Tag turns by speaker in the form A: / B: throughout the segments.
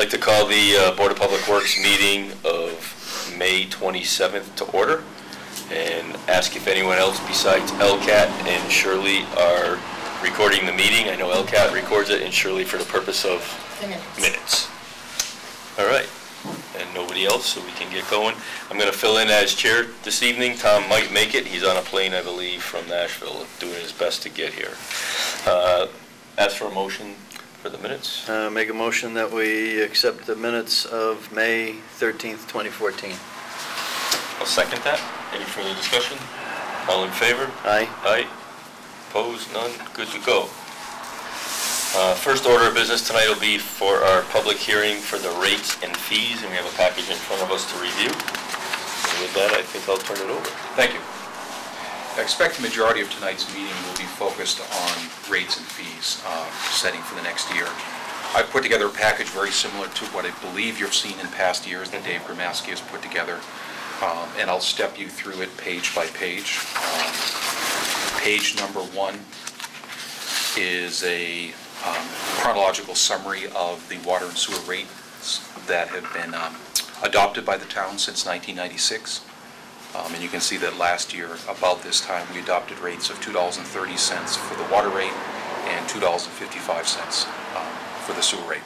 A: like to call the Board of Public Works meeting of May 27th to order and ask if anyone else besides LCAT and Shirley are recording the meeting. I know LCAT records it, and Shirley for the purpose of minutes. All right, and nobody else, so we can get going. I'm going to fill in as chair this evening. Tom might make it. He's on a plane, I believe, from Nashville, doing his best to get here. Ask for a motion for the minutes.
B: Make a motion that we accept the minutes of May 13th, 2014.
A: I'll second that. Any further discussion? All in favor?
B: Aye.
A: Aye. Opposed? None? Good to go. First order of business tonight will be for our public hearing for the rates and fees, and we have a package in front of us to review. And with that, I think I'll turn it over.
C: Thank you. I expect the majority of tonight's meeting will be focused on rates and fees setting for the next year. I've put together a package very similar to what I believe you've seen in past years that Dave Gramaski has put together, and I'll step you through it page by page. Page number 1 is a chronological summary of the water and sewer rates that have been adopted by the town since 1996. And you can see that last year, about this time, we adopted rates of $2.30 for the water rate and $2.55 for the sewer rate.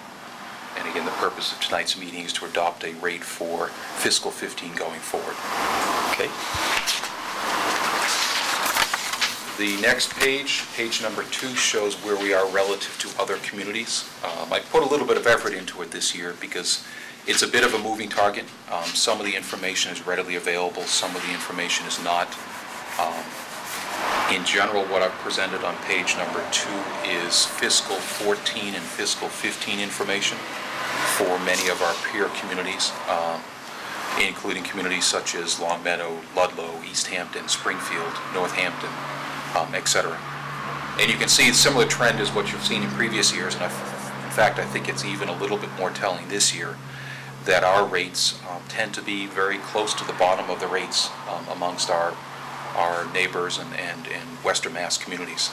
C: And again, the purpose of tonight's meeting is to adopt a rate for fiscal 15 going forward.
A: Okay.
C: The next page, page number 2, shows where we are relative to other communities. I put a little bit of effort into it this year because it's a bit of a moving target. Some of the information is readily available, some of the information is not. In general, what I've presented on page number 2 is fiscal 14 and fiscal 15 information for many of our peer communities, including communities such as Longmeadow, Ludlow, East Hampton, Springfield, Northampton, etc. And you can see a similar trend as what you've seen in previous years, and in fact I think it's even a little bit more telling this year that our rates tend to be very close to the bottom of the rates amongst our neighbors and Western Mass communities.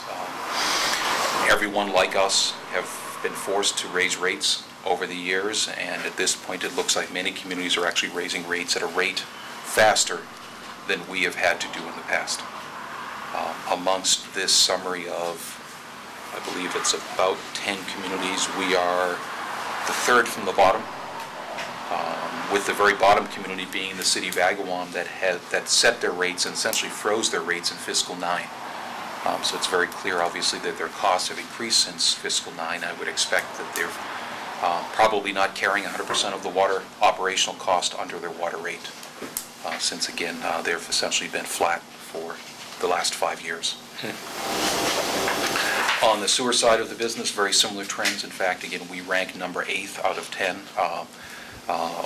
C: Everyone like us have been forced to raise rates over the years, and at this point it looks like many communities are actually raising rates at a rate faster than we have had to do in the past. Amongst this summary of, I believe it's about 10 communities, we are the third from the bottom, with the very bottom community being the city of Agawam that set their rates and essentially froze their rates in fiscal 9. So it's very clear, obviously, that their costs have increased since fiscal 9. I would expect that they're probably not carrying 100% of the water operational cost under their water rate, since, again, they've essentially been flat for the last 5 years. On the sewer side of the business, very similar trends. In fact, again, we rank number 8th out of 10.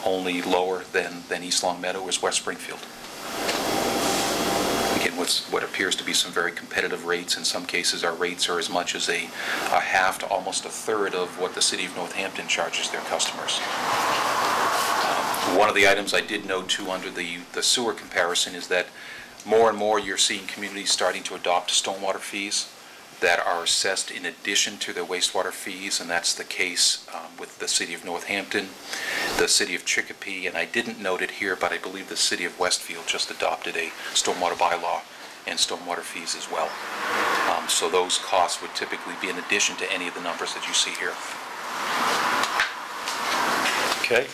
C: Only lower than East Longmeadow is West Springfield. Again, what appears to be some very competitive rates. In some cases, our rates are as much as a half to almost a third of what the city of Northampton charges their customers. One of the items I did note, too, under the sewer comparison is that more and more you're seeing communities starting to adopt stormwater fees that are assessed in addition to their wastewater fees, and that's the case with the city of Northampton, the city of Chicopee, and I didn't note it here, but I believe the city of Westfield just adopted a stormwater bylaw and stormwater fees as well. So those costs would typically be in addition to any of the numbers that you see here.
A: Okay.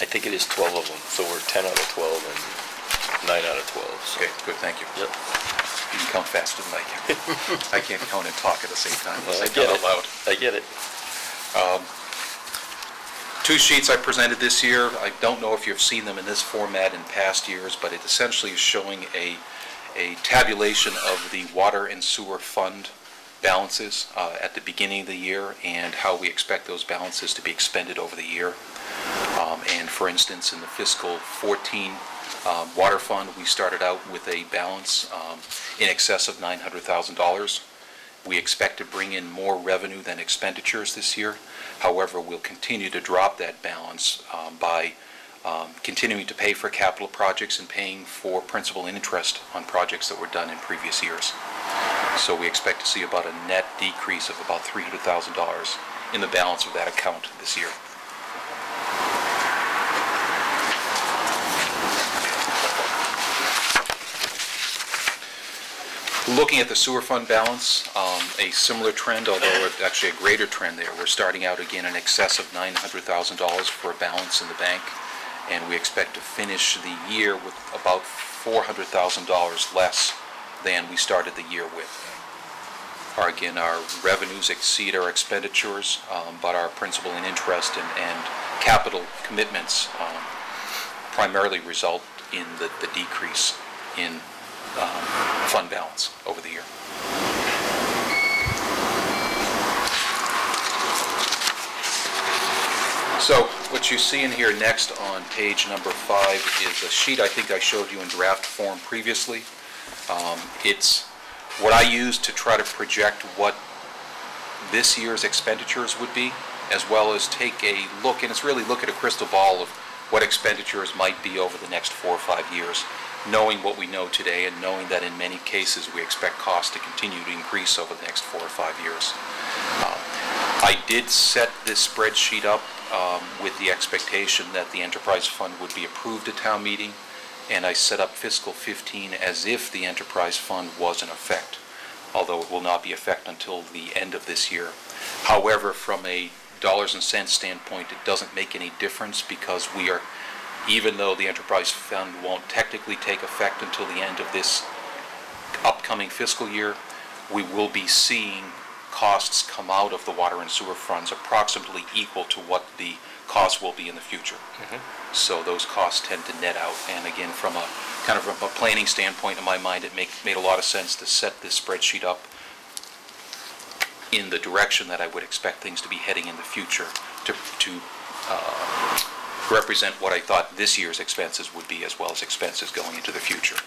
A: I think it is 12 of them, so we're 10 out of 12 and 9 out of 12. So.
C: Okay, good, thank you.
A: Yep.
C: You can count faster than I can. I can't count and talk at the same time.
A: Well, I get it. Loud. I get it.
C: 2 sheets I presented this year. I don't know if you've seen them in this format in past years, but it essentially is showing a tabulation of the water and sewer fund balances at the beginning of the year and how we expect those balances to be expended over the year. And for instance, in the fiscal 14 water fund, we started out with a balance in excess of $900,000. We expect to bring in more revenue than expenditures this year. However, we'll continue to drop that balance by continuing to pay for capital projects and paying for principal and interest on projects that were done in previous years. So we expect to see about a net decrease of about $300,000 in the balance of that account this year. Looking at the sewer fund balance, a similar trend, although actually a greater trend there. We're starting out again in excess of $900,000 for a balance in the bank, and we expect to finish the year with about $400,000 less than we started the year with. Again, our revenues exceed our expenditures, but our principal and interest and capital commitments primarily result in the decrease in fund balance over the year. So what you see in here next on page number 5 is a sheet I think I showed you in draft form previously. It's what I use to try to project what this year's expenditures would be, as well as take a look, and it's really look at a crystal ball of what expenditures might be over the next 4 or 5 years, knowing what we know today and knowing that in many cases we expect costs to continue to increase over the next 4 or 5 years. I did set this spreadsheet up with the expectation that the enterprise fund would be approved at town meeting, and I set up fiscal 15 as if the enterprise fund was in effect, although it will not be in effect until the end of this year. However, from a dollars and cents standpoint, it doesn't make any difference because we are, even though the enterprise fund won't technically take effect until the end of this upcoming fiscal year, we will be seeing costs come out of the water and sewer funds approximately equal to what the costs will be in the future. So those costs tend to net out. And again, from a kind of a planning standpoint, in my mind, it made a lot of sense to set this spreadsheet up in the direction that I would expect things to be heading in the future to represent what I thought this year's expenses would be, as well as expenses going into the future.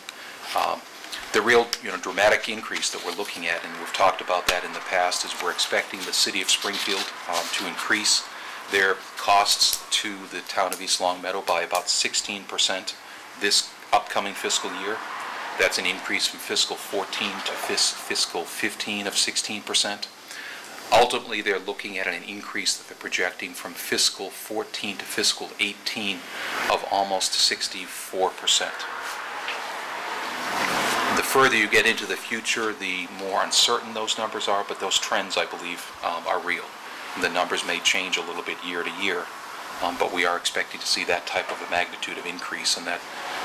C: The real, dramatic increase that we're looking at, and we've talked about that in the past, is we're expecting the city of Springfield to increase their costs to the town of East Longmeadow by about 16% this upcoming fiscal year. That's an increase from fiscal 14 to fiscal 15 of 16%. Ultimately, they're looking at an increase that they're projecting from fiscal 14 to fiscal 18 of almost 64%. The further you get into the future, the more uncertain those numbers are, but those trends, I believe, are real. The numbers may change a little bit year to year, but we are expecting to see that type of a magnitude of increase, and that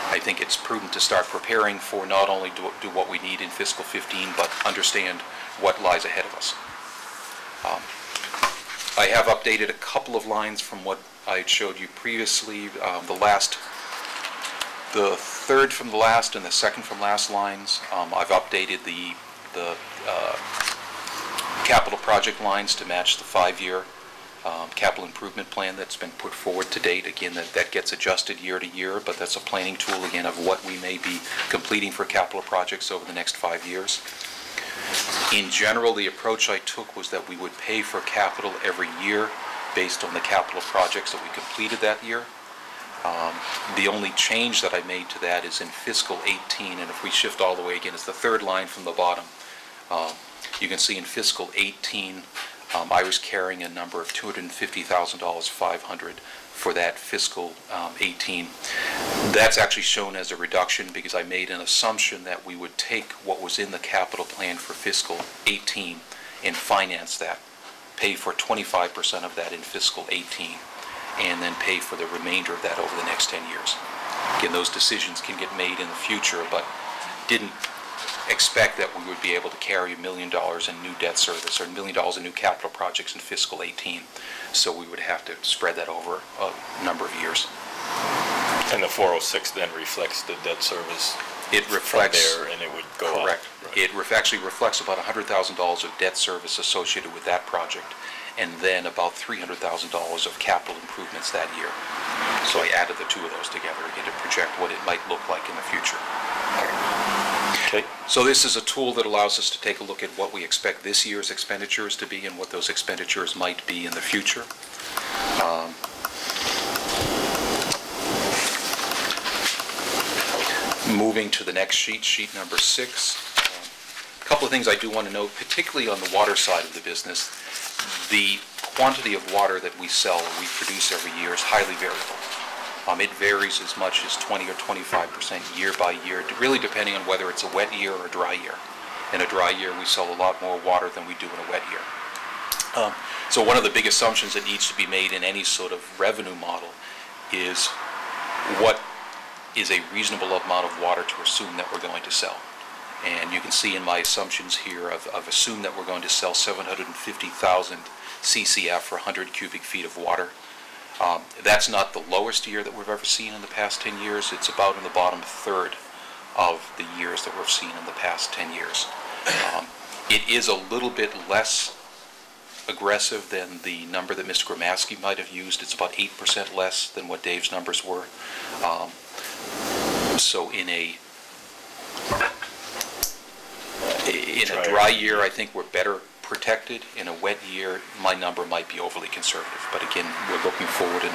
C: I think it's prudent to start preparing for not only do what we need in fiscal 15, but understand what lies ahead of us. I have updated a couple of lines from what I showed you previously. The third from the last and the second from last lines, I've updated the capital project lines to match the 5-year capital improvement plan that's been put forward to date. Again, that gets adjusted year to year, but that's a planning tool, again, of what we may be completing for capital projects over the next 5 years. In general, the approach I took was that we would pay for capital every year based on the capital projects that we completed that year. The only change that I made to that is in fiscal 18, and if we shift all the way again, it's the third line from the bottom. You can see in fiscal 18, I was carrying a number of $250,500 for that fiscal 18. That's actually shown as a reduction because I made an assumption that we would take what was in the capital plan for fiscal 18 and finance that, pay for 25% of that in fiscal 18, and then pay for the remainder of that over the next 10 years. Again, those decisions can get made in the future, but didn't expect that we would be able to carry $1 million in new debt service or $1 million in new capital projects in fiscal 18. So we would have to spread that over a number of years.
A: And the 406 then reflects the debt service.
C: It reflects
A: from there, and it would go
C: correct.
A: up. Right.
C: It actually reflects about $100,000 of debt service associated with that project, and then about $300,000 of capital improvements that year. So I added the two of those together again to project what it might look like in the future.
A: Okay.
C: So this is a tool that allows us to take a look at what we expect this year's expenditures to be and what those expenditures might be in the future. Moving to the next sheet, sheet number 6. couple of things I do want to note, particularly on the water side of the business. The quantity of water that we sell or we produce every year is highly variable. It varies as much as 20 or 25% year by year, really depending on whether it's a wet year or a dry year. In a dry year, we sell a lot more water than we do in a wet year. So one of the big assumptions that needs to be made in any sort of revenue model is what is a reasonable amount of water to assume that we're going to sell. And you can see in my assumptions here, I've assumed that we're going to sell 750,000 CCF for 100 cubic feet of water. That's not the lowest year that we've ever seen in the past 10 years. It's about in the bottom third of the years that we've seen in the past 10 years. It is a little bit less aggressive than the number that Mr. Gramaski might have used. It's about 8% less than what Dave's numbers were. So in a dry year, I think we're better protected. In a wet year, my number might be overly conservative. But again, we're looking forward, and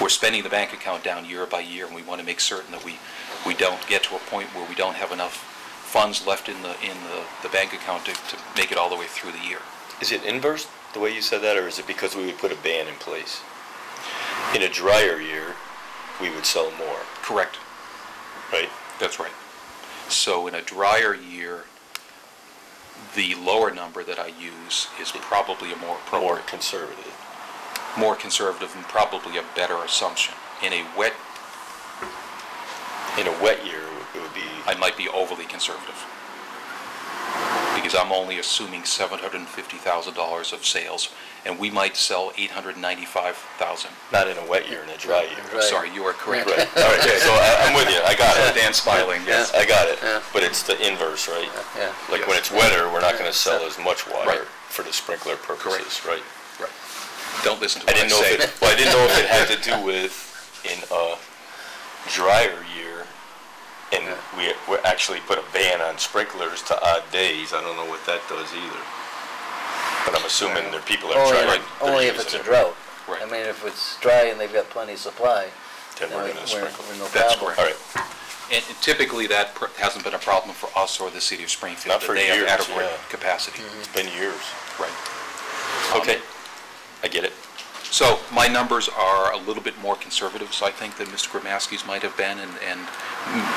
C: we're spending the bank account down year by year, and we want to make certain that we don't get to a point where we don't have enough funds left in the bank account to make it all the way through the year.
A: Is it inverse, the way you said that, or is it because we would put a ban in place? In a drier year, we would sell more.
C: Correct.
A: Right?
C: That's right. So in a drier year, the lower number that I use is probably a more appropriate.
A: More conservative.
C: More conservative and probably a better assumption. In a wet
A: year, it would be...
C: I might be overly conservative, because I'm only assuming $750,000 of sales, and we might sell $895,000.
A: Not in a wet year, in a dry year.
B: Right.
C: Sorry, you are correct.
A: Right. All right, so I'm with you. I got it.
C: Dan's smiling, yes.
A: I got it.
B: Yeah.
A: But it's the inverse, right?
B: Yeah.
A: Like
C: Yes.
A: when it's wetter, we're not going to sell as much water
C: Right.
A: for the sprinkler purposes, right?
C: Right. Don't listen to
A: I
C: what I
A: didn't know
C: say.
A: I didn't know if it had to do with in a drier year, and we actually put a ban on sprinklers to odd days. I don't know what that does either. But I'm assuming there are people that are trying.
D: Only if it's a drought.
C: Right.
D: I mean, if it's dry and they've got plenty of supply,
A: Then we're going to
D: we're
A: sprinkle.
D: no
C: That's
D: problem.
C: correct.
A: All right.
C: And typically, that hasn't been a problem for us or the city of Springfield.
A: Not for
C: that they
A: years,
C: have adequate
A: yeah.
C: capacity.
A: It's been years.
C: Right.
A: Okay. I get it.
C: So my numbers are a little bit more conservative, so I think, than Mr. Gramaski's might have been, and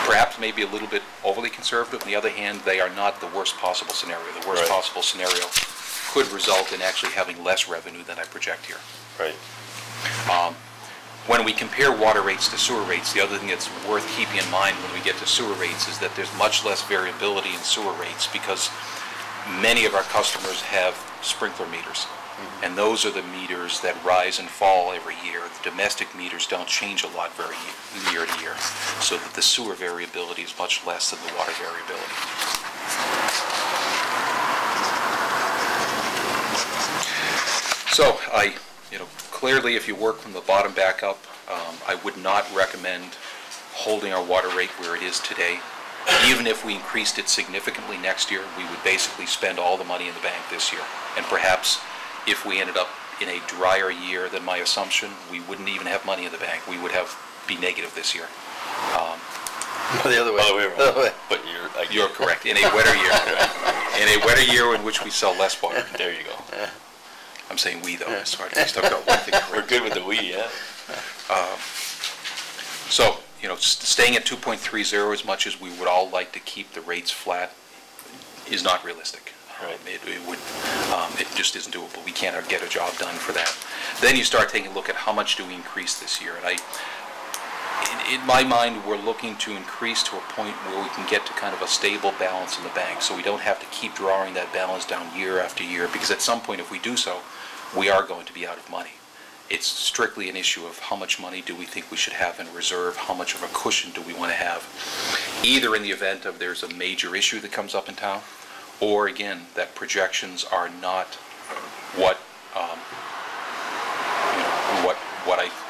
C: perhaps maybe a little bit overly conservative. On the other hand, they are not the worst possible scenario. The worst
A: Right.
C: possible scenario could result in actually having less revenue than I project here.
A: Right.
C: When we compare water rates to sewer rates, the other thing that's worth keeping in mind when we get to sewer rates is that there's much less variability in sewer rates, because many of our customers have sprinkler meters. And those are the meters that rise and fall every year. The domestic meters don't change a lot very year to year, so that the sewer variability is much less than the water variability. So clearly, if you work from the bottom back up, I would not recommend holding our water rate where it is today. Even if we increased it significantly next year, we would basically spend all the money in the bank this year. And perhaps if we ended up in a drier year than my assumption, we wouldn't even have money in the bank. We would be negative this year.
B: The other way.
A: Other way around.
B: The other way.
A: But
C: You're correct. In a wetter year. In a wetter year in which we sell less water.
A: There you go.
C: I'm saying we, though. It's hard to talk about one thing.
A: We're good with the we, yeah.
C: So, staying at 2.30 as much as we would all like to keep the rates flat is not realistic.
A: Right.
C: It just isn't doable. We can't get a job done for that. Then you start taking a look at how much do we increase this year. And in my mind, we're looking to increase to a point where we can get to kind of a stable balance in the bank, so we don't have to keep drawing that balance down year after year, because at some point, if we do so, we are going to be out of money. It's strictly an issue of how much money do we think we should have in reserve, how much of a cushion do we want to have, either in the event of there's a major issue that comes up in town, or again, that projections are not what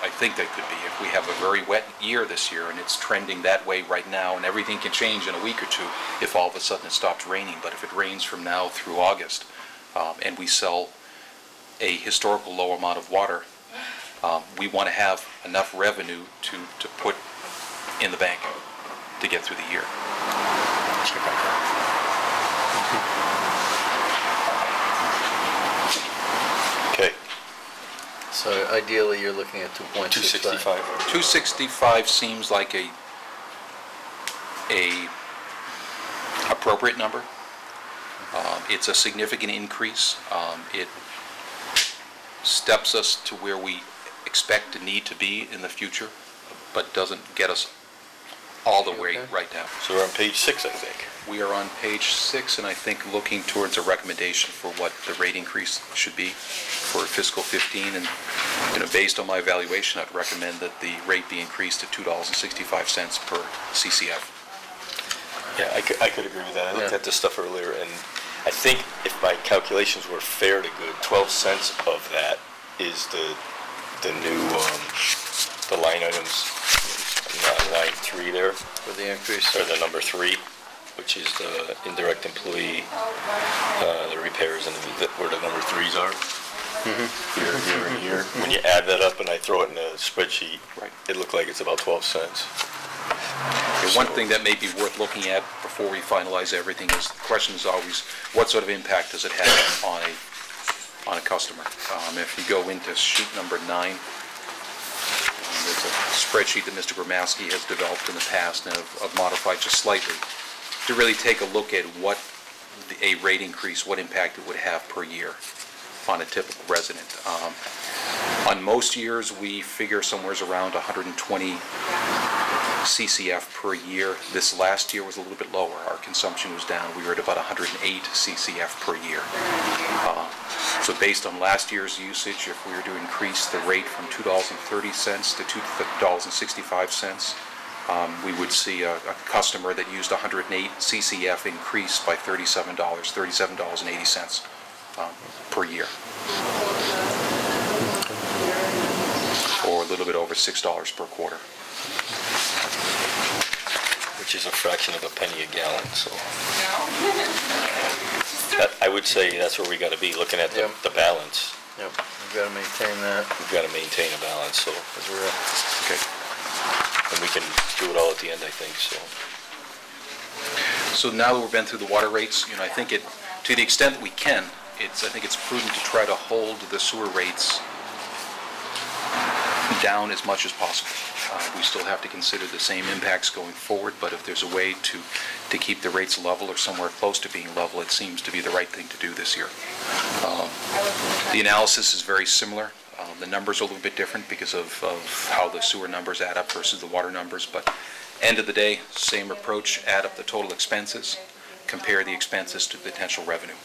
C: I think they could be. If we have a very wet year this year and it's trending that way right now, and everything can change in a week or two if all of a sudden it stops raining, but if it rains from now through August and we sell a historical low amount of water, we want to have enough revenue to put in the bank to get through the year.
A: Okay,
B: So ideally, you're looking at 2.65.
A: 265.
C: 265 seems like a appropriate number. It's a significant increase. It steps us to where we expect to need to be in the future, but doesn't get us all the way
B: Okay.
C: right down.
A: So we're on page 6, I think.
C: We are on page 6, and I think looking towards a recommendation for what the rate increase should be for fiscal 15. And, based on my evaluation, I'd recommend that the rate be increased to $2.65 per CCF.
A: Yeah, I could agree with that. I looked
B: Yeah.
A: at this stuff earlier, and I think if my calculations were fair to good, 12 cents of that is the new, the line items, line 3 there,
B: For the increase.
A: or the number 3, which is the indirect employee, the repairs, and where the number 3s are. Here, here, and here. When you add that up and I throw it in a spreadsheet,
C: Right.
A: it looked like it's about 12 cents.
C: Okay, one thing that may be worth looking at before we finalize everything is, the question is always, what sort of impact does it have on a customer? If you go into sheet number 9, there's a spreadsheet that Mr. Gromowski has developed in the past and have modified just slightly to really take a look at what a rate increase, what impact it would have per year on a typical resident. On most years, we figure somewhere around 120 CCF per year. This last year was a little bit lower. Our consumption was down. We were at about 108 CCF per year. So based on last year's usage, if we were to increase the rate from $2.30 to $2.65, we would see a customer that used 108 CCF increase by $37.80 per year, or a little bit over $6 per quarter.
A: Which is a fraction of a penny a gallon, so. I would say that's where we gotta be, looking at the
B: Yep.
A: balance.
B: Yep, we've got to maintain that
A: We've gotta maintain a balance, so,
B: as we're,
C: Okay.
A: and we can do it all at the end, I think, so.
C: So now that we've been through the water rates, I think to the extent that we can, I think it's prudent to try to hold the sewer rates down as much as possible. We still have to consider the same impacts going forward, but if there's a way to keep the rates level or somewhere close to being level, it seems to be the right thing to do this year. The analysis is very similar. The numbers are a little bit different because of how the sewer numbers add up versus the water numbers, but end of the day, same approach, add up the total expenses, compare the expenses to potential revenue.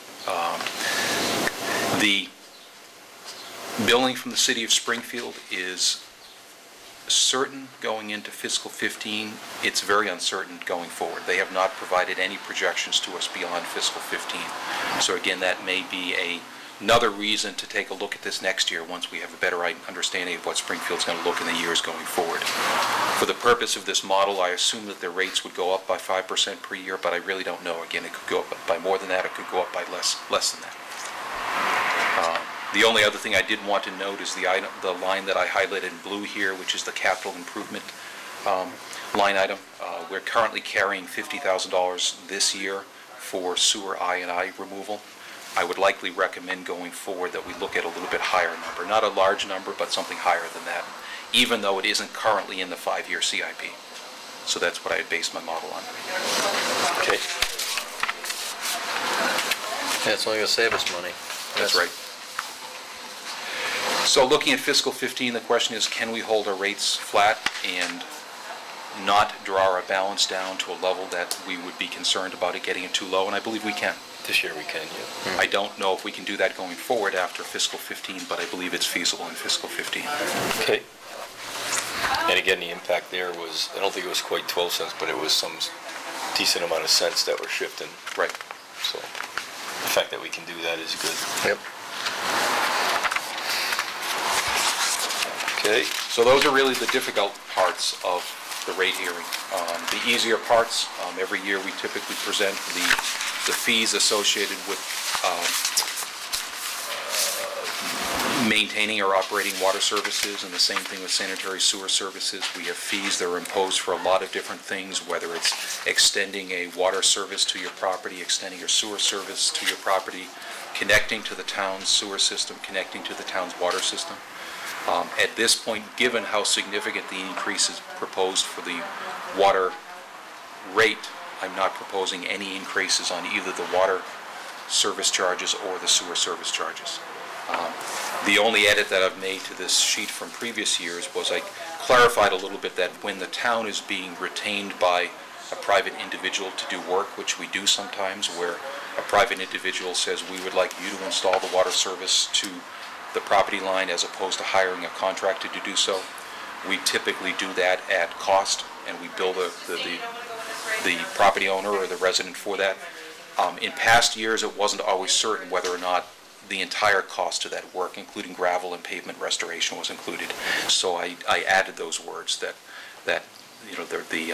C: The billing from the city of Springfield is certain going into fiscal 15. It's very uncertain going forward. They have not provided any projections to us beyond fiscal 15. So again, that may be another reason to take a look at this next year once we have a better understanding of what Springfield's going to look in the years going forward. For the purpose of this model, I assume that their rates would go up by 5% per year, but I really don't know. Again, it could go up by more than that, it could go up by less than that. The only other thing I did want to note is the line that I highlighted in blue here, which is the capital improvement line item. We're currently carrying $50,000 this year for sewer I&I removal. I would likely recommend going forward that we look at a little bit higher number. Not a large number, but something higher than that, even though it isn't currently in the 5-year CIP. So that's what I had based my model on.
A: Okay.
B: yeah, it's only going to save us money.
C: That's right. So looking at fiscal 15, the question is, can we hold our rates flat and not draw our balance down to a level that we would be concerned about it getting it too low? And I believe we can.
A: This year we can, yeah.
C: I don't know if we can do that going forward after fiscal 15, but I believe it's feasible in fiscal 15.
A: Okay. And again, the impact there was, I don't think it was quite 12 cents, but it was some decent amount of cents that were shifting.
C: Right.
A: So the fact that we can do that is good.
B: Yep.
A: Okay.
C: So those are really the difficult parts of the rate hearing. The easier parts, every year we typically present the fees associated with maintaining or operating water services, and the same thing with sanitary sewer services. We have fees that are imposed for a lot of different things, whether it's extending a water service to your property, extending your sewer service to your property, connecting to the town's sewer system, connecting to the town's water system. At this point, given how significant the increase is proposed for the water rate, I'm not proposing any increases on either the water service charges or the sewer service charges. The only edit that I've made to this sheet from previous years was I clarified a little bit that when the town is being retained by a private individual to do work, which we do sometimes, where a private individual says, we would like you to install the water service to the property line as opposed to hiring a contractor to do so, we typically do that at cost, and we bill the property owner or the resident for that. In past years, it wasn't always certain whether or not the entire cost of that work, including gravel and pavement restoration, was included. So I added those words that you know, the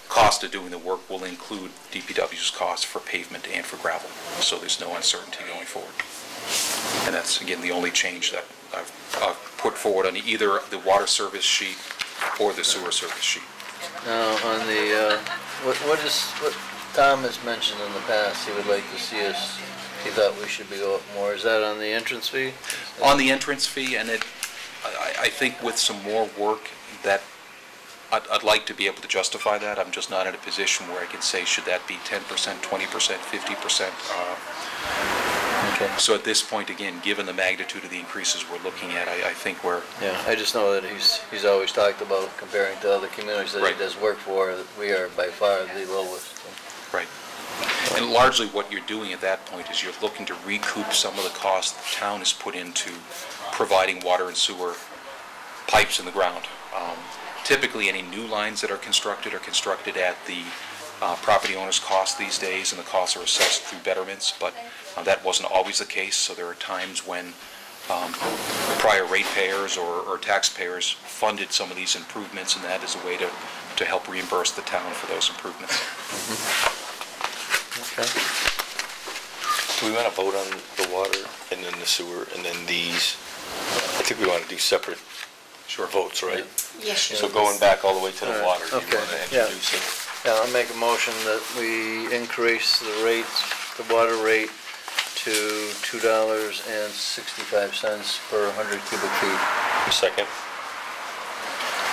C: cost of doing the work will include DPW's cost for pavement and for gravel. So there's no uncertainty going forward. And that's, again, the only change that I've put forward on either the water service sheet or the sewer service sheet.
B: Now, on the, what Tom has mentioned in the past, he would like to see us, he thought we should go up more. Is that on the entrance fee?
C: On the entrance fee, and I think with some more work that I'd like to be able to justify that. I'm just not in a position where I can say, should that be 10%, 20%, 50%?
B: Okay.
C: So at this point, again, given the magnitude of the increases we're looking at, I think we're...
B: Yeah, I just know that he's always talked about comparing to other communities that
C: Right.
B: he does work for, that we are by far the lowest.
C: Right. And largely what you're doing at that point is you're looking to recoup some of the costs the town has put into providing water and sewer pipes in the ground. Typically, any new lines that are constructed at the property owner's cost these days, and the costs are assessed through betterments, but that wasn't always the case, so there are times when prior ratepayers or taxpayers funded some of these improvements, and that is a way to help reimburse the town for those improvements.
B: Okay.
A: Do we want to vote on the water and then the sewer and then these? I think we want to do separate votes, right?
E: Yes,
A: So going back all the way to the
B: All right,
A: water, do you
B: okay,
A: want to
B: yeah.
A: introduce it?
B: Yeah, I'll make a motion that we increase the rates, the water rate to $2.65 per 100 cubic feet.
A: Second.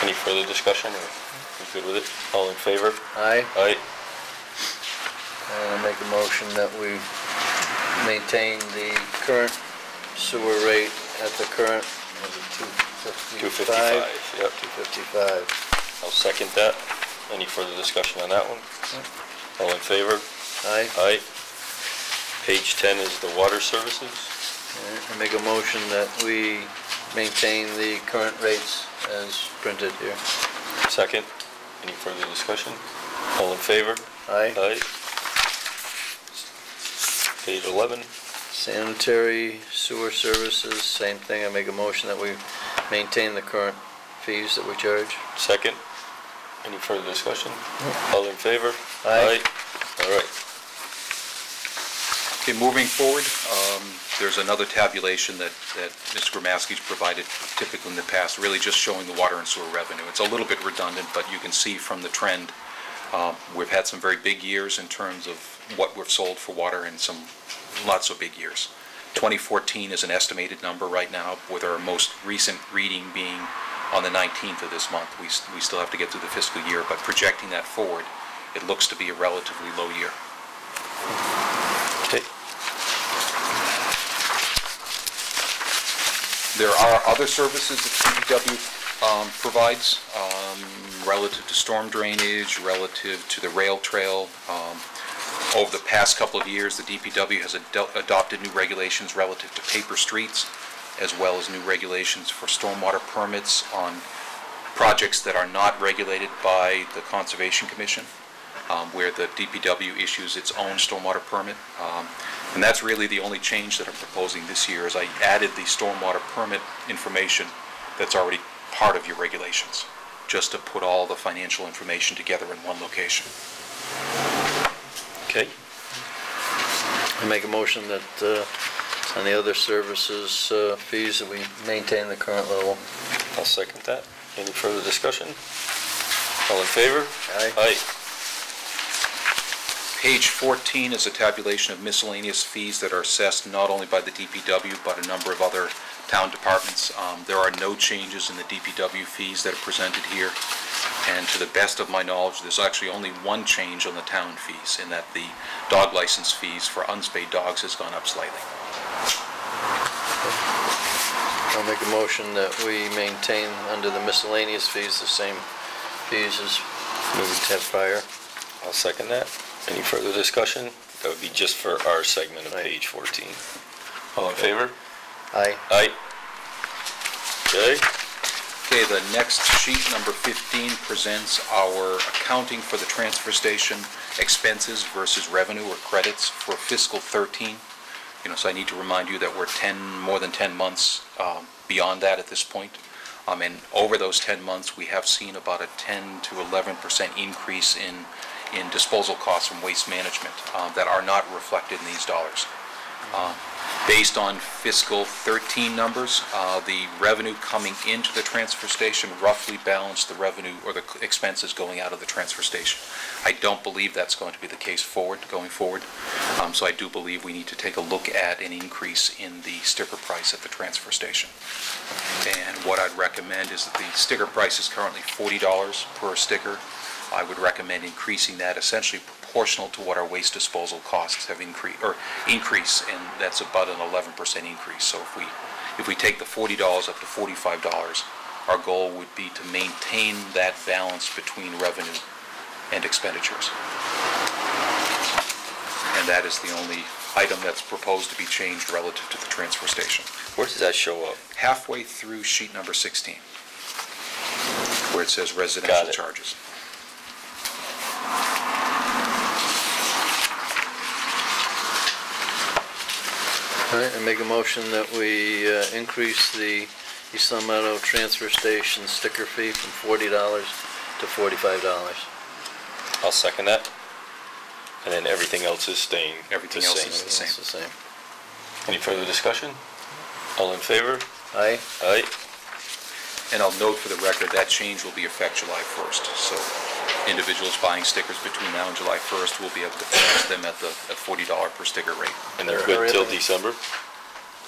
A: Any further discussion, or you good with it? All in favor?
B: Aye.
A: Aye.
B: And I'll make a motion that we maintain the current sewer rate at the current, was it 255?
A: 255, yep.
B: 255.
A: I'll second that. Any further discussion on that one? All in favor?
B: Aye.
A: Aye. Page 10 is the water services.
B: I make a motion that we maintain the current rates as printed here.
A: Second. Any further discussion? All in favor?
B: Aye.
A: Aye. Page 11.
B: Sanitary sewer services, same thing. I make a motion that we maintain the current fees that we charge.
A: Second. Any further discussion? All in favor?
B: Aye.
A: All right.
C: Okay, moving forward, there's another tabulation that Mr. Gramaski's provided typically in the past, really just showing the water and sewer revenue. It's a little bit redundant, but you can see from the trend, we've had some very big years in terms of what we've sold for water and some not so big years. 2014 is an estimated number right now, with our most recent reading being on the 19th of this month. We still have to get through the fiscal year, but projecting that forward, it looks to be a relatively low year.
A: Okay.
C: There are other services that DPW provides relative to storm drainage, relative to the rail trail. Over the past couple of years, the DPW has adopted new regulations relative to paper streets, as well as new regulations for stormwater permits on projects that are not regulated by the Conservation Commission, where the DPW issues its own stormwater permit. And that's really the only change that I'm proposing this year, is I added the stormwater permit information that's already part of your regulations, just to put all the financial information together in one location.
A: Okay.
B: I make a motion that On the other services fees, that we maintain the current level.
A: I'll second that. Any further discussion? All in favor?
B: Aye.
A: Aye.
C: Page 14 is a tabulation of miscellaneous fees that are assessed not only by the DPW, but a number of other town departments. There are no changes in the DPW fees that are presented here, and to the best of my knowledge, there's actually only one change on the town fees, in that the dog license fees for unspayed dogs has gone up slightly.
B: I'll make a motion that we maintain under the miscellaneous fees the same fees as we had prior.
A: I'll second that. Any further discussion? That would be just for our segment of
B: Right.
A: page 14. All in favor?
B: Aye.
A: Aye. Okay.
C: Okay, the next sheet, number 15, presents our accounting for the transfer station expenses versus revenue or credits for fiscal 13. So I need to remind you that we're more than 10 months beyond that at this point. And over those 10 months, we have seen about a 10 to 11% increase in disposal costs from waste management that are not reflected in these dollars. Based on fiscal 13 numbers, the revenue coming into the transfer station roughly balanced the revenue or the expenses going out of the transfer station. I don't believe that's going to be the case going forward. So I do believe we need to take a look at an increase in the sticker price at the transfer station. And what I'd recommend is that the sticker price is currently $40 per sticker. I would recommend increasing that essentially proportional to what our waste disposal costs have increased, and that's about an 11% increase. So if we take the $40 up to $45, our goal would be to maintain that balance between revenue and expenditures. And that is the only item that's proposed to be changed relative to the transfer station.
A: Where does that show up?
C: Halfway through sheet number 16, where it says
A: Got
C: residential
A: it.
C: charges.
B: All right, I make a motion that we increase the East Long Meadow Transfer Station sticker fee from $40 to $45.
A: I'll second that. And then everything else is staying
C: Everything
A: the
C: else
A: same.
C: is the same.
B: It's the same.
A: Any further discussion? All in favor?
B: Aye.
A: Aye.
C: And I'll note for the record, that change will be effective July 1st. So individuals buying stickers between now and July 1st will be able to purchase them at the $40 per sticker rate.
A: And they're
B: Hurry
A: good till
B: up.
A: December?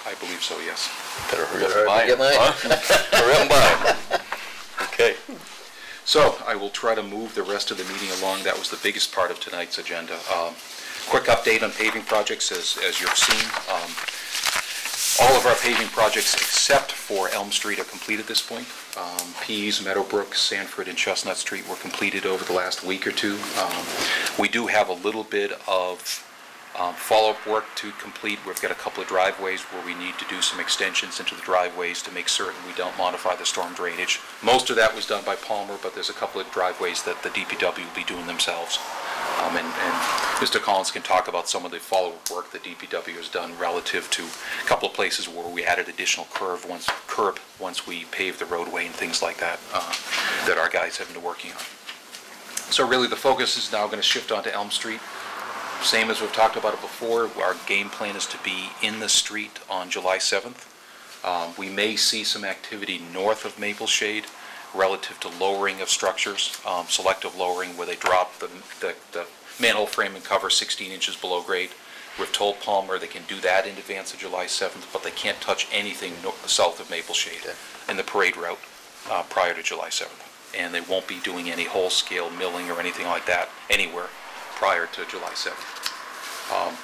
C: I believe so, yes.
A: Better hurry up
B: Better
A: and buy
B: get
A: them,
B: mine.
A: huh? Hurry up and buy them. Okay.
C: So I will try to move the rest of the meeting along. That was the biggest part of tonight's agenda. Quick update on paving projects, as you've seen. All of our paving projects except for Elm Street are complete at this point. Pease, Meadowbrook, Sanford, and Chestnut Street were completed over the last week or two. We do have a little bit of follow-up work to complete. We've got a couple of driveways where we need to do some extensions into the driveways to make certain we don't modify the storm drainage. Most of that was done by Palmer, but there's a couple of driveways that the DPW will be doing themselves. And Mr. Collins can talk about some of the follow-up work that DPW has done relative to a couple of places where we added additional curb once we paved the roadway and things like that, that our guys have been working on. So really the focus is now going to shift onto Elm Street. Same as we've talked about it before, our game plan is to be in the street on July 7th. We may see some activity north of Maple Shade relative to lowering of structures, selective lowering where they drop the manhole frame and cover 16 inches below grade. We've told Palmer they can do that in advance of July 7th, but they can't touch anything south of Maple Shade in the parade route prior to July 7th. And they won't be doing any whole-scale milling or anything like that anywhere prior to July 7th.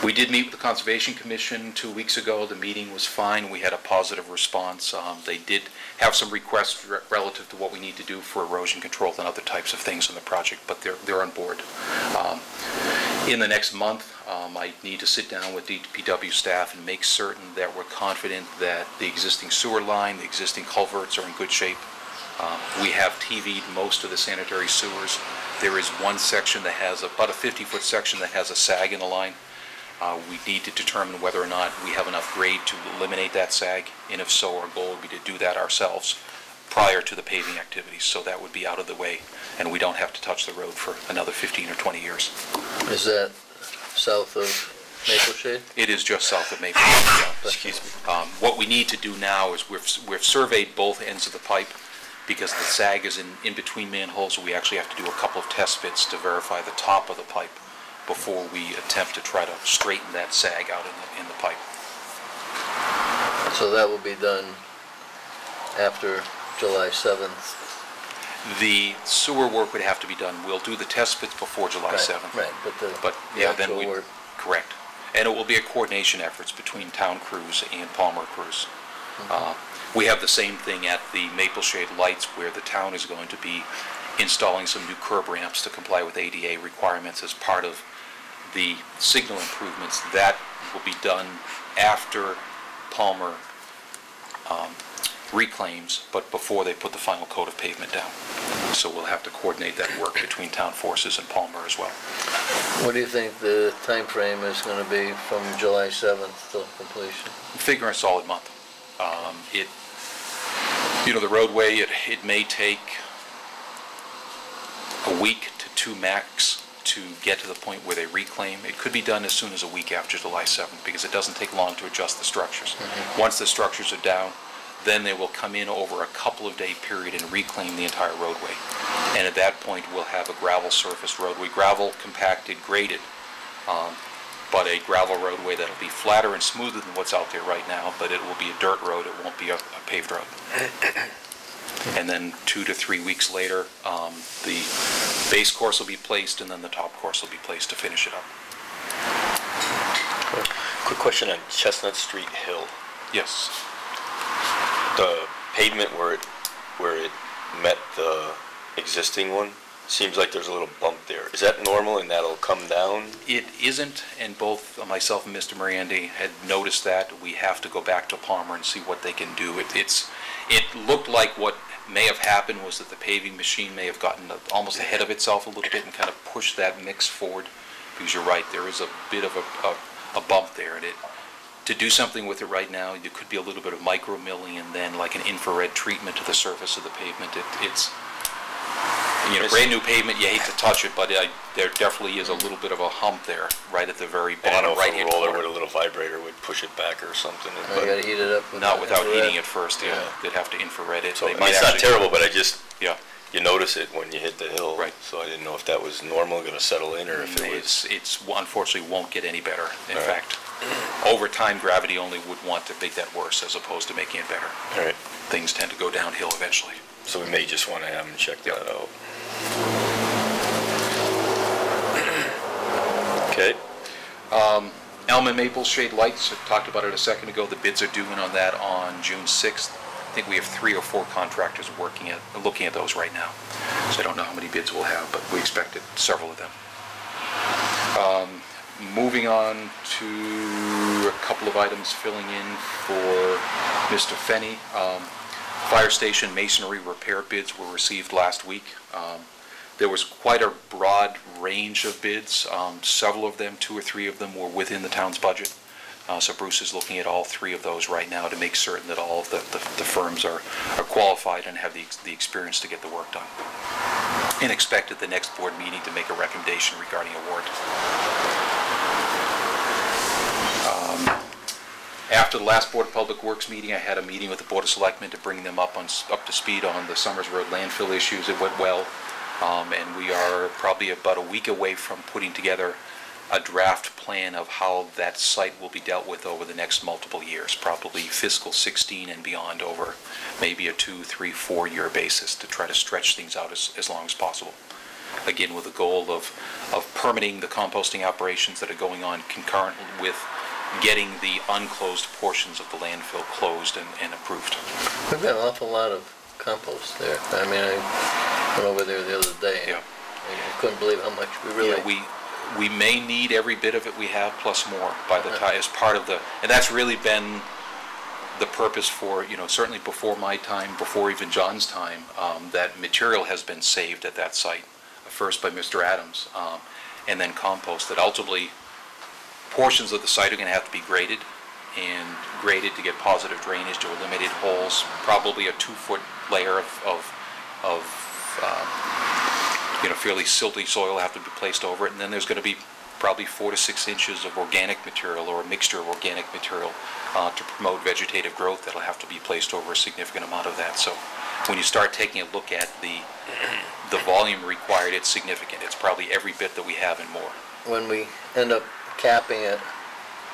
C: We did meet with the Conservation Commission 2 weeks ago. The meeting was fine. We had a positive response. They did have some requests relative to what we need to do for erosion control and other types of things in the project, but they're on board. In the next month, I need to sit down with DPW staff and make certain that we're confident that the existing sewer line, the existing culverts are in good shape. We have TV'd most of the sanitary sewers. There is one section that has about a 50-foot section that has a sag in the line. We need to determine whether or not we have enough grade to eliminate that sag, and if so, our goal would be to do that ourselves prior to the paving activities, so that would be out of the way, and we don't have to touch the road for another 15 or 20 years.
B: Is that south of Maple Shade?
C: It is just south of Maple Shade, yeah.
A: Excuse me.
C: What we need to do now is we've surveyed both ends of the pipe because the sag is in between manholes, so we actually have to do a couple of test fits to verify the top of the pipe before we attempt to try to straighten that sag out in the pipe.
B: So that will be done after July 7th?
C: The sewer work would have to be done. We'll do the test fits before July 7th.
B: Right,
C: But,
B: the
C: yeah, then
B: actual
C: we,
B: work.
C: correct. And it will be a coordination efforts between town crews and Palmer crews. We have the same thing at the Maple Shade Lights, where the town is going to be installing some new curb ramps to comply with ADA requirements as part of the signal improvements. That will be done after Palmer reclaims, but before they put the final coat of pavement down. So we'll have to coordinate that work between town forces and Palmer as well.
B: What do you think the time frame is going to be from July 7th till completion?
C: Figure a solid month. The roadway, it may take a week to 2 max to get to the point where they reclaim. It could be done as soon as a week after July 7th because it doesn't take long to adjust the structures. Once the structures are down, then they will come in over a couple of day period and reclaim the entire roadway. And at that point, we'll have a gravel surface roadway, gravel compacted, graded, but a gravel roadway that'll be flatter and smoother than what's out there right now, but it will be a dirt road, it won't be a paved road. And then 2 to 3 weeks later, the base course will be placed and then the top course will be placed to finish it up.
A: Quick question on Chestnut Street Hill.
C: Yes.
A: The pavement where it met the existing one, seems like there's a little bump there. Is that normal and that'll come down?
C: It isn't, and both myself and Mr. Mariandi had noticed that. We have to go back to Palmer and see what they can do. It looked like what may have happened was that the paving machine may have gotten almost ahead of itself a little bit and kind of pushed that mix forward, because you're right, there is a bit of a bump there, and to do something with it right now, there could be a little bit of micro milling and then like an infrared treatment to the surface of the pavement. It's brand new pavement, you hate to touch it, but there definitely is a little bit of a hump there, right at the very bottom right-hand corner.
A: I don't know if a roller with a little vibrator would push it back or something.
B: You got to heat it up.
C: Not without
B: infrared.
C: heating it first, yeah. They'd have to infrared it.
A: So,
C: They
A: I mean,
C: might
A: it's not
C: actually-
A: terrible, but
C: Yeah.
A: you notice it when you hit the hill.
C: Right.
A: So I didn't know if that was normal, going to settle in, or if it was...
C: It's unfortunately won't get any better. In
A: All right.
C: fact, over time, gravity only would want to make that worse as opposed to making it better.
A: All right.
C: Things tend to go downhill eventually.
A: So we may just want to have them check that out. Okay.
C: Elm and Maple Shade Lights, I talked about it a second ago. The bids are due in on that on June 6th. I think we have 3 or 4 contractors looking at those right now. So I don't know how many bids we'll have, but we expected several of them. Moving on to a couple of items filling in for Mr. Fenny. Fire station masonry repair bids were received last week. There was quite a broad range of bids. Several of them, 2 or 3 of them, were within the town's budget. So Bruce is looking at all 3 of those right now to make certain that all of the firms are qualified and have the experience to get the work done. And expect at the next board meeting to make a recommendation regarding award. After the last Board of Public Works meeting, I had a meeting with the Board of Selectmen to bring them up to speed on the Summers Road landfill issues. It went well, and we are probably about a week away from putting together a draft plan of how that site will be dealt with over the next multiple years, probably fiscal 16 and beyond, over maybe a 2, 3, 4 year basis to try to stretch things out as long as possible. Again, with the goal of permitting the composting operations that are going on concurrent with getting the unclosed portions of the landfill closed and approved.
B: We've got an awful lot of compost there. I mean, I went over there the other day. And
C: Yeah.
B: I couldn't believe how much we really...
C: Yeah, we may need every bit of it we have plus more by the time, as part of the, and that's really been the purpose for, certainly before my time, before even John's time, that material has been saved at that site, first by Mr. Adams, and then composted. Ultimately, portions of the site are going to have to be graded to get positive drainage to eliminate holes, probably a 2-foot layer of fairly silty soil will have to be placed over it, and then there's going to be probably 4 to 6 inches of organic material or a mixture of organic material to promote vegetative growth. That'll have to be placed over a significant amount of that. So when you start taking a look at the volume required, it's significant. It's probably every bit that we have and more.
B: When we end up capping it,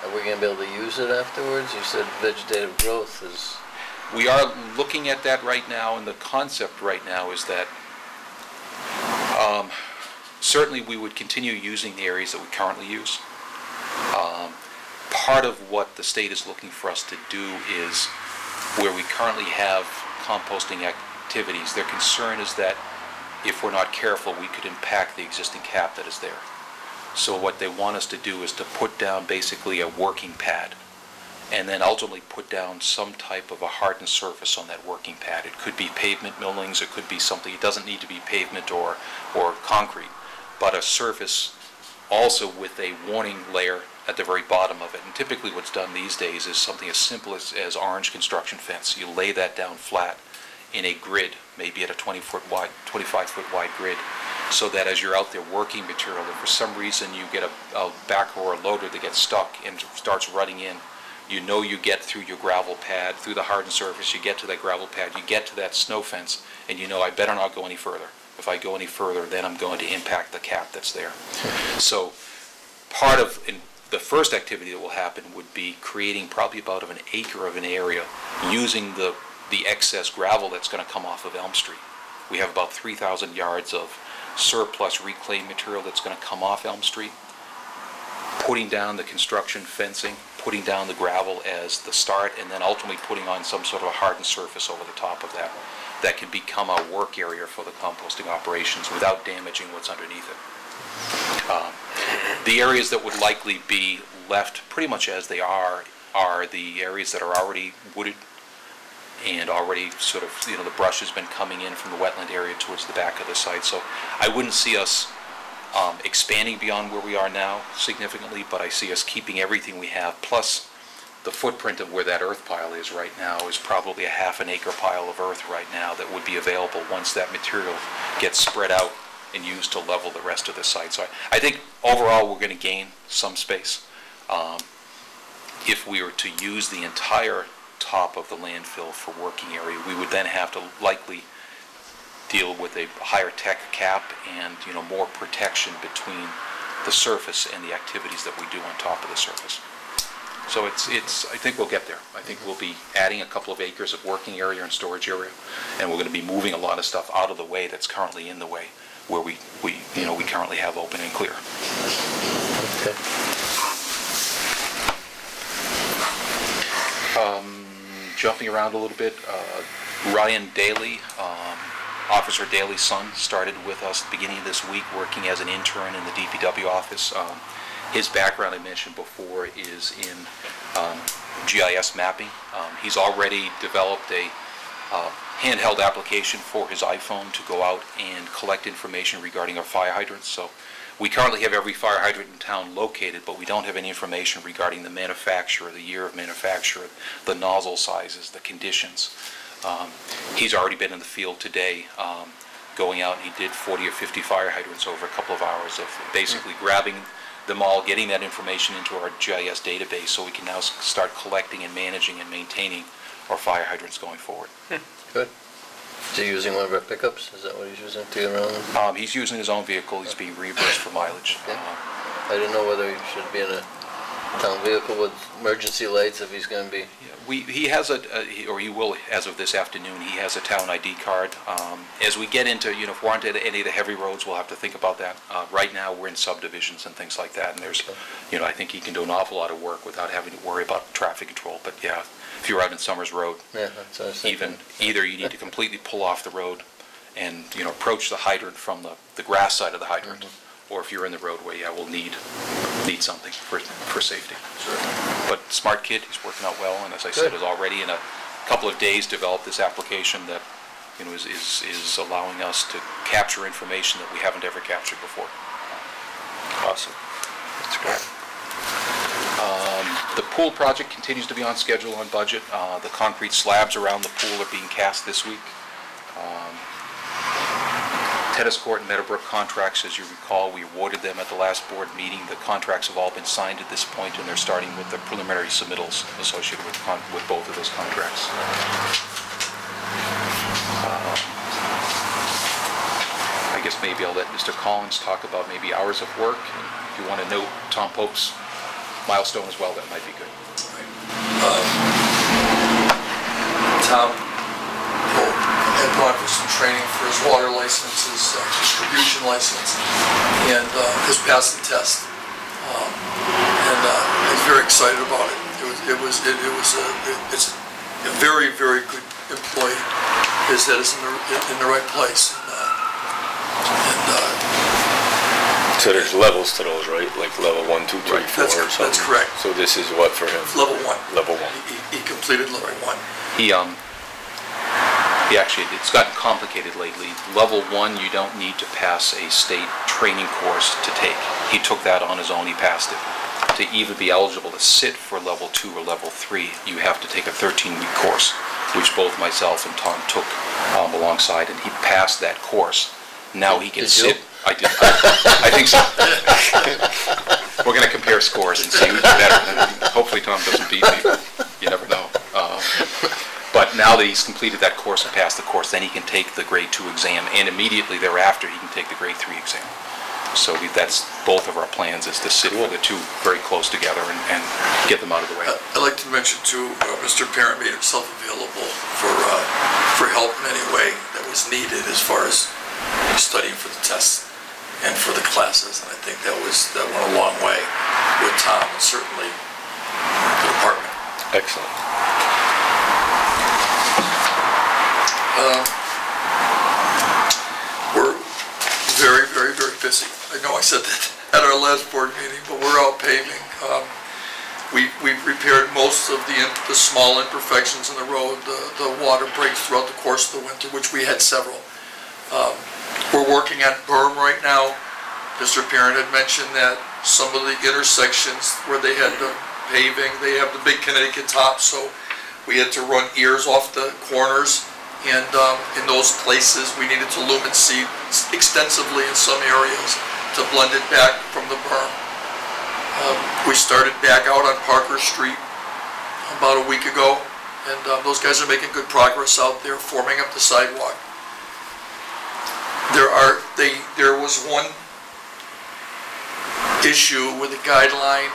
B: are we gonna be able to use it afterwards? You said vegetative growth is...
C: We are looking at that right now, and the concept right now is that certainly we would continue using the areas that we currently use. Part of what the state is looking for us to do is where we currently have composting activities, their concern is that if we're not careful, we could impact the existing cap that is there. So what they want us to do is to put down basically a working pad, and then ultimately put down some type of a hardened surface on that working pad. It could be pavement millings, it could be something, it doesn't need to be pavement or concrete, but a surface also with a warning layer at the very bottom of it. And typically what's done these days is something as simple as orange construction fence. You lay that down flat in a grid, maybe at a 20-foot wide, 25-foot wide grid, so that as you're out there working material, if for some reason you get a backhoe or a loader that gets stuck and starts running in, you know you get through your gravel pad, through the hardened surface, you get to that gravel pad, you get to that snow fence, and you know I better not go any further. If I go any further, then I'm going to impact the cap that's there. So part of the first activity that will happen would be creating probably about an acre of an area using the excess gravel that's going to come off of Elm Street. We have about 3,000 yards of surplus reclaimed material that's going to come off Elm Street, putting down the construction fencing, putting down the gravel as the start, and then ultimately putting on some sort of a hardened surface over the top of that that can become a work area for the composting operations without damaging what's underneath it. The areas that would likely be left pretty much as they are the areas that are already wooded and already sort of, the brush has been coming in from the wetland area towards the back of the site. So I wouldn't see us expanding beyond where we are now significantly, but I see us keeping everything we have, plus the footprint of where that earth pile is right now is probably a half an acre pile of earth right now that would be available once that material gets spread out and used to level the rest of the site. So I think overall we're going to gain some space. If we were to use the entire top of the landfill for working area, we would then have to likely deal with a higher tech cap and more protection between the surface and the activities that we do on top of the surface. So I think we'll get there. I think we'll be adding a couple of acres of working area and storage area, and we're going to be moving a lot of stuff out of the way that's currently in the way, where we currently have open and clear.
B: Okay.
C: Jumping around a little bit, Ryan Daly, Officer Daly's son, started with us at the beginning of this week working as an intern in the DPW office. His background, I mentioned before, is in GIS mapping. He's already developed a handheld application for his iPhone to go out and collect information regarding our fire hydrants. So we currently have every fire hydrant in town located, but we don't have any information regarding the manufacturer, the year of manufacture, the nozzle sizes, the conditions. He's already been in the field today, going out, and he did 40 or 50 fire hydrants over a couple of hours of basically grabbing them all, getting that information into our GIS database so we can now start collecting and managing and maintaining our fire hydrants going forward.
B: Good. Is he using one of our pickups? Is that what he's using to get around?
C: He's using his own vehicle. He's being reimbursed for mileage.
B: Okay. I didn't know whether he should be in a town vehicle with emergency lights if he's going to be...
C: Yeah, he has or he will, as of this afternoon, he has a town ID card. As we get into, if we're on any of the heavy roads, we'll have to think about that. Right now, we're in subdivisions and things like that, and there's, I think he can do an awful lot of work without having to worry about traffic control. But yeah, if you're out in Summers Road,
B: yeah, that's what I was thinking.
C: Either you need to completely pull off the road and, approach the hydrant from the grass side of the hydrant, or if you're in the roadway, yeah, we'll need something for safety.
B: Sure.
C: But smart kid, he's working out well, and as I said, has already in a couple of days developed this application that is allowing us to capture information that we haven't ever captured before.
A: Awesome. That's great.
C: The pool project continues to be on schedule, on budget. The concrete slabs around the pool are being cast this week. tennis court and Meadowbrook contracts, as you recall, we awarded them at the last board meeting. The contracts have all been signed at this point, and they're starting with the preliminary submittals associated with both of those contracts. I guess maybe I'll let Mr. Collins talk about maybe hours of work. And if you want to note Tom Pope's milestone as well, that might be good.
E: Tom Pope had gone for some training for his water license, his distribution license, and has passed the test. He's very excited about it. It's a very, very good employee. His head is in the right place.
A: So there's levels to those, right? Like level 1, 2, 3, 4 or something?
E: That's correct.
A: So this is what for him?
E: Level 1.
A: Level 1.
E: He completed level 1.
C: He actually, it's gotten complicated lately. Level 1, you don't need to pass a state training course to take. He took that on his own, he passed it. To even be eligible to sit for level 2 or level 3, you have to take a 13-week course, which both myself and Tom took alongside, and he passed that course. Now he can sit. I did. I think so. We're going to compare scores and see who's better. Hopefully Tom doesn't beat me. You never know. But now that he's completed that course and passed the course, then he can take the grade 2 exam, and immediately thereafter he can take the grade 3 exam. So that's both of our plans, is to sit for the two very close together and get them out of the way.
E: I'd like to mention too, Mr. Parent made himself available for help in any way that was needed as far as studying for the tests and for the classes, and I think that went a long way with Tom and certainly the department.
A: Excellent.
E: We're very, very, very busy. I know I said that at our last board meeting, but we're out paving. We've repaired most of the small imperfections in the road, the water breaks throughout the course of the winter, which we had several. We're working on berm right now. Mr. Parent had mentioned that some of the intersections where they had the paving, they have the big Connecticut top, so we had to run ears off the corners, and in those places we needed to lumen seed extensively in some areas to blend it back from the berm. We started back out on Parker Street about a week ago, and those guys are making good progress out there, forming up the sidewalk. There was one issue with the guideline.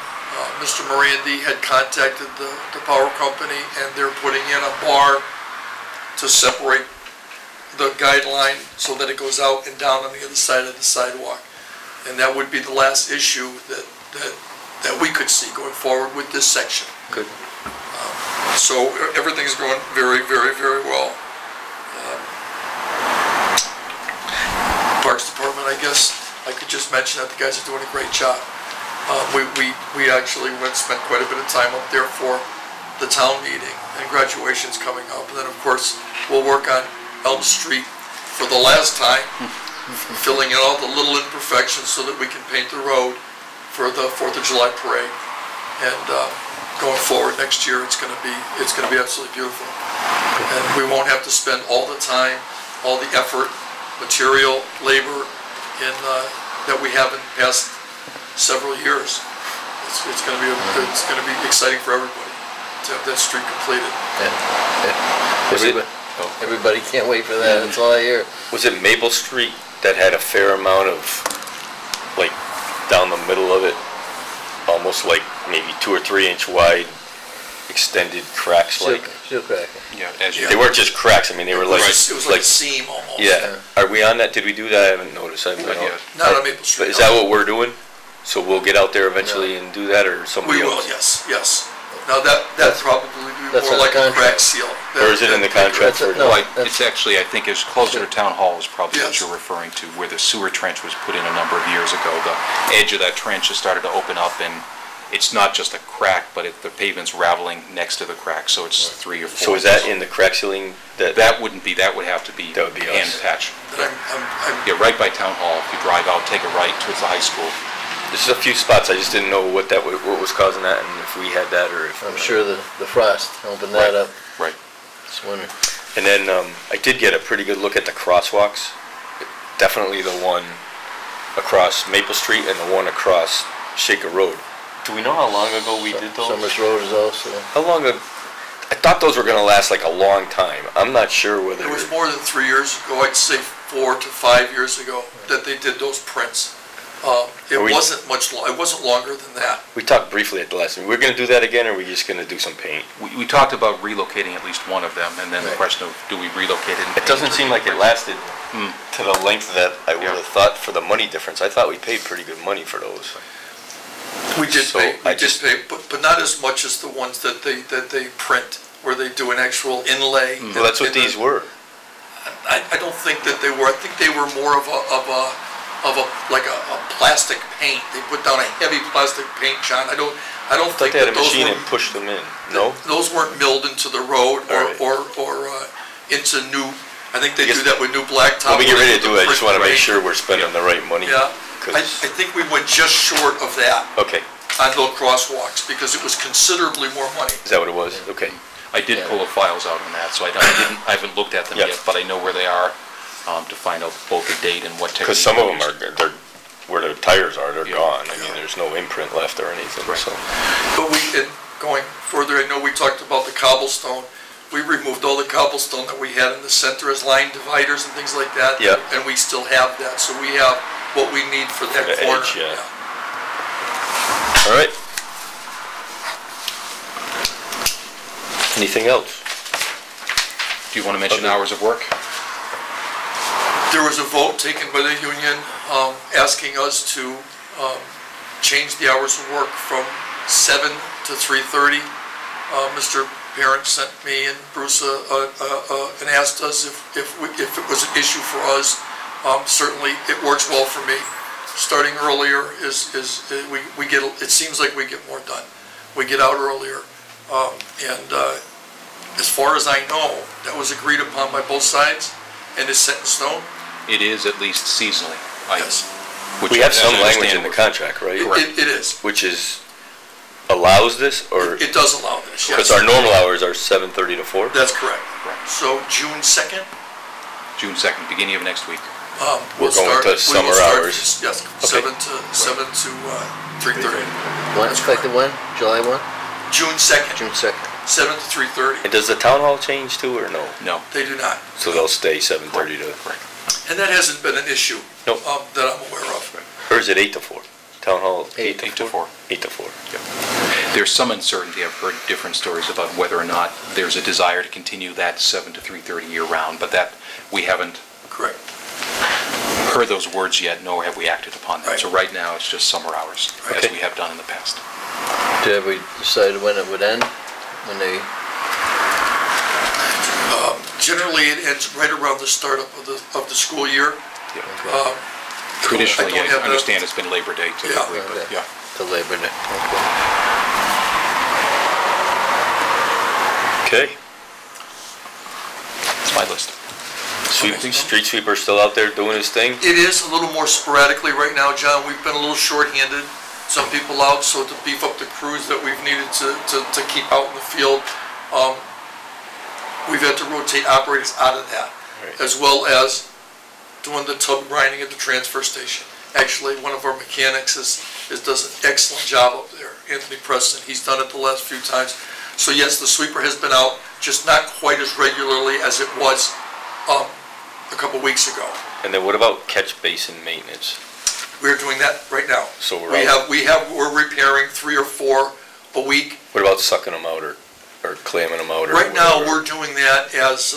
E: Mr. Morandi had contacted the power company, and they're putting in a bar to separate the guideline so that it goes out and down on the other side of the sidewalk. And that would be the last issue that we could see going forward with this section.
A: Good.
E: So everything's going very, very, very well. Parks Department, I guess I could just mention that the guys are doing a great job. We actually spent quite a bit of time up there for the town meeting, and graduation's coming up. And then, of course, we'll work on Elm Street for the last time, filling in all the little imperfections so that we can paint the road for the 4th of July parade. And going forward next year, it's going to be absolutely beautiful. And we won't have to spend all the time, all the effort, material, labor that we have in the past several years. It's going to be exciting for everybody to have that street completed.
B: Everybody can't wait for that. That's all I hear.
A: Was it Maple Street that had a fair amount of, like, down the middle of it, almost like maybe 2 or 3 inch wide extended cracks?
B: Steel crack.
C: Yeah,
A: they weren't just cracks. I mean, they were like
E: It was like a seam almost.
A: Yeah. Are we on that? Did we do that? I haven't noticed. I haven't
C: Not yet.
E: Not on Maple Street.
A: Is that what we're doing? So we'll get out there eventually and do that, or somebody
E: We will,
A: else?
E: yes. Now that probably be
B: that's
E: more
B: in the
E: like a crack
B: contract.
E: seal.
A: Or is it in the contract?
B: That's-
C: No,
B: No,
C: it's actually, I think it's closer to Town Hall is probably what
E: Yes.
C: you're referring to, where the sewer trench was put in a number of years ago. The edge of that trench has started to open up, and it's not just a crack, but the pavement's rattling next to the crack, so it's 3 or 4.
A: So is that in the crack sealing?
C: That wouldn't be, that would have to be
A: That would be us.
C: hand patch.
E: But
C: Yeah, right by Town Hall, if you drive out, take a right towards the high school.
A: There's a few spots. I just didn't know what was causing that, and if we had that, or if.
B: I'm sure the frost opened that up
C: Right.
B: this winter.
A: And then I did get a pretty good look at the crosswalks. definitely the one across Maple Street and the one across Shaker Road. Do we know how long ago we did those?
B: Summers Road is also,
A: How long ago? I thought those were gonna last like a long time. I'm not sure whether.
E: It was more than 3 years ago, I'd say 4 to 5 years ago, that they did those prints. It wasn't it wasn't longer than that.
A: We talked briefly at the last meeting. We're gonna do that again, or are we just gonna do some paint?
C: We talked about relocating at least one of them, and then the question of, do we relocate it?
A: It doesn't seem like it lasted to the length that I would have thought for the money difference. I thought we paid pretty good money for those.
E: We did
A: So
E: pay,
A: I just-
E: but not as much as the ones that they print, where they do an actual inlay.
A: Well, that's what these were.
E: I don't think that they were. I think they were more of a plastic paint. They put down a heavy plastic paint, John. I don't
A: I thought
E: think
A: they had
E: that
A: a
E: those
A: machine
E: were.
A: and pushed them in. No?
E: Those weren't milled into the road
A: All right.
E: or into new, I think they
A: I guess-
E: do that with new blacktop.
A: When we get
E: where they
A: ready to
E: put
A: do it, I
E: the
A: just wanna
E: brick
A: make
E: paint.
A: sure we're spending the right money.
E: Yeah, I
A: 'Cause-
E: think we went just short of that
A: Okay,
E: on those crosswalks, because it was considerably more money.
A: is that what it was? Okay.
C: I did pull the files out on that, so I haven't looked at them
A: Yeah.
C: yet, but I know where they are, to find out both the date and what technique.
A: Because some of
C: we
A: them
C: used.
A: are, they're, where the tires are, they're
C: Yeah.
A: gone. I mean, there's no imprint left or anything,
C: Right.
A: so.
E: But and going further, I know we talked about the cobblestone. We removed all the cobblestone that we had in the center as line dividers and things like that.
A: Yeah.
E: And we still have that, so we have what we need for that
A: the
E: corner.
A: edge, yeah. All right. Anything else?
C: Do you want to mention
A: Okay.
C: hours of work?
E: There was a vote taken by the union asking us to change the hours of work from 7 to 3:30. Mr. Parent sent me and Bruce and asked us if it was an issue for us. Certainly, it works well for me. Starting earlier we get, it seems like we get more done. We get out earlier. And as far as I know, that was agreed upon by both sides and is set in stone.
C: It is at least seasonally.
E: Yes.
C: which
A: We have
C: as I
A: some language
C: understand
A: in the
C: we're-
A: contract, right?
E: It is.
A: Which is, allows this, or,
E: It does allow this, yes.
A: because our normal hours are 7:30 to 4?
E: That's correct.
C: Correct.
E: So June 2nd,
C: June 2nd, beginning of next week.
A: We're going to summer hours.
E: Yes, 7 to 3:30.
B: when, effective when? July 1?
E: June 2nd,
B: June 2nd.
E: 7 to 3:30.
A: And does the town hall change too, or no?
C: No.
E: They do not.
A: So they'll stay 7:30 to,
E: And that hasn't been an issue
A: Nope.
E: that I'm aware of.
A: or is it 8 to 4? Town hall, 8
C: 8
A: to
C: to
A: 4?
C: 4.
A: 8 to 4.
C: There's some uncertainty. I've heard different stories about whether or not there's a desire to continue that 7 to 3:30 year-round, but that, we haven't
E: Correct.
C: heard those words yet, nor have we acted upon them.
E: Right.
C: So right now, it's just summer hours, as
A: Okay.
C: we have done in the past.
B: Have we decided when it would end? When they,
E: Generally, it ends right around the start of the school year.
C: Yeah.
E: I
C: Traditionally,
E: don't
C: I
E: have the-
C: understand it's been Labor Day typically, but
B: Okay.
C: yeah.
B: to Labor Day? Okay.
A: Okay.
C: It's my list.
A: Street sweeper still out there doing his thing?
E: It is a little more sporadically right now, John. We've been a little short-handed. Some people out, so to beef up the crews that we've needed to keep out in the field, we've had to rotate operators out of that,
A: Right.
E: as well as doing the tub grinding at the transfer station. Actually, one of our mechanics does an excellent job up there, Anthony Preston. He's done it the last few times. So yes, the sweeper has been out, just not quite as regularly as it was a couple weeks ago.
A: And then what about catch basin maintenance?
E: We're doing that right now.
A: So we're
E: repairing 3 or 4 a week.
A: What about sucking them out or clamming them out or
E: Right now,
A: whatever?
E: we're doing that as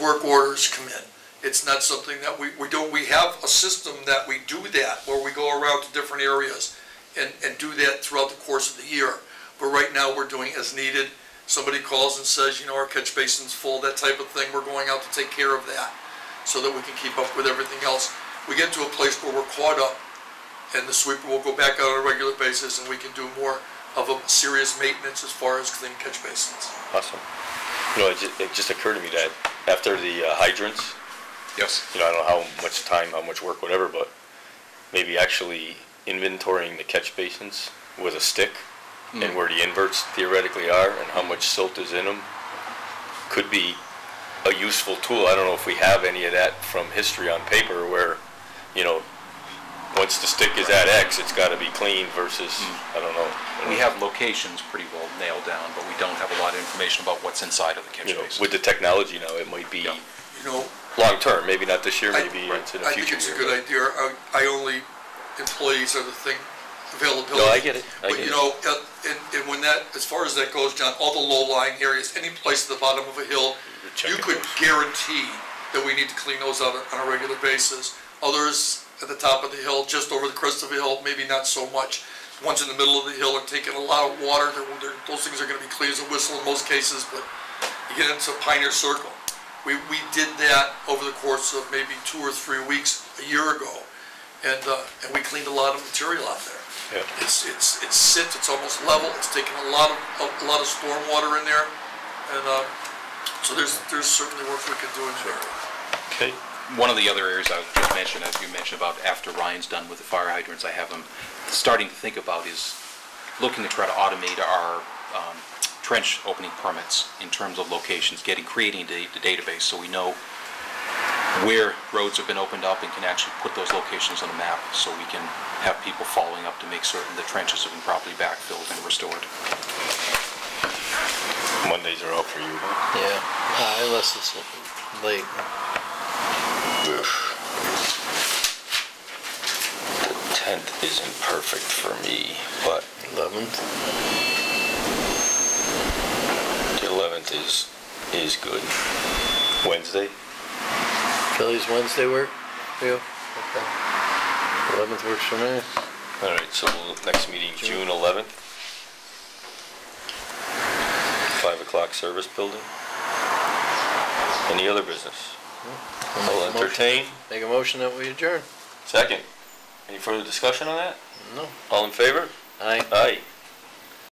E: work orders come in. It's not something that we don't, we have a system that we do that, where we go around to different areas and do that throughout the course of the year. But right now, we're doing as needed. Somebody calls and says, our catch basin's full, that type of thing, we're going out to take care of that, so that we can keep up with everything else. We get to a place where we're caught up, and the sweeper will go back out on a regular basis, and we can do more of a serious maintenance as far as clean catch basins.
A: Awesome. It just occurred to me that after the hydrants,
C: Yes.
A: I don't know how much time, how much work, whatever, but maybe actually inventorying the catch basins with a stick and where the inverts theoretically are and how much silt is in them could be a useful tool. I don't know if we have any of that from history on paper where you know, once the stick is at X, it's gotta be clean versus, I don't know.
C: We have locations pretty well nailed down, but we don't have a lot of information about what's inside of the catch
A: You know,
C: basin.
A: with the technology now, it might be
C: Yeah.
E: You know,
A: long-term, maybe not this year, maybe
C: Right.
A: it's in a
E: I think
A: future
E: it's a
A: year.
E: good idea. I only, employees are the thing, availability.
A: No, I get it, I
E: But
A: get
E: you
A: it.
E: know, and when that, as far as that goes, John, all the low-lying areas, any place at the bottom of a hill,
A: You're
E: you
A: checking
E: could
A: those.
E: guarantee that we need to clean those out on a regular basis. Others at the top of the hill, just over the crest of the hill, maybe not so much. Ones in the middle of the hill are taking a lot of water, those things are gonna be clean as a whistle in most cases, but you get into Pioneer Circle. We did that over the course of maybe 2 or 3 weeks a year ago, and we cleaned a lot of material out there.
A: Yeah.
E: It sits, it's almost level, it's taken a lot of storm water in there, and so there's certainly work we can do in there.
A: Okay,
C: One of the other areas I was just mentioning, as you mentioned about after Ryan's done with the fire hydrants, I have him starting to think about is looking to try to automate our trench opening permits in terms of locations, creating the database so we know where roads have been opened up and can actually put those locations on a map so we can have people following up to make certain the trenches have been properly backfilled and restored.
A: Mondays are out for you, huh?
B: Yeah, unless it's late.
A: The 10th isn't perfect for me, but
B: 11th.
A: the 11th is good. Wednesday?
B: Philly's Wednesday work for you? Okay. 11th works for me.
A: All right, so next meeting, June 11th. 5 o'clock service building. Any other business? I'll entertain.
B: Make a motion that we adjourn.
A: Second. Any further discussion on that?
B: No.
A: All in favor?
B: Aye.
A: Aye.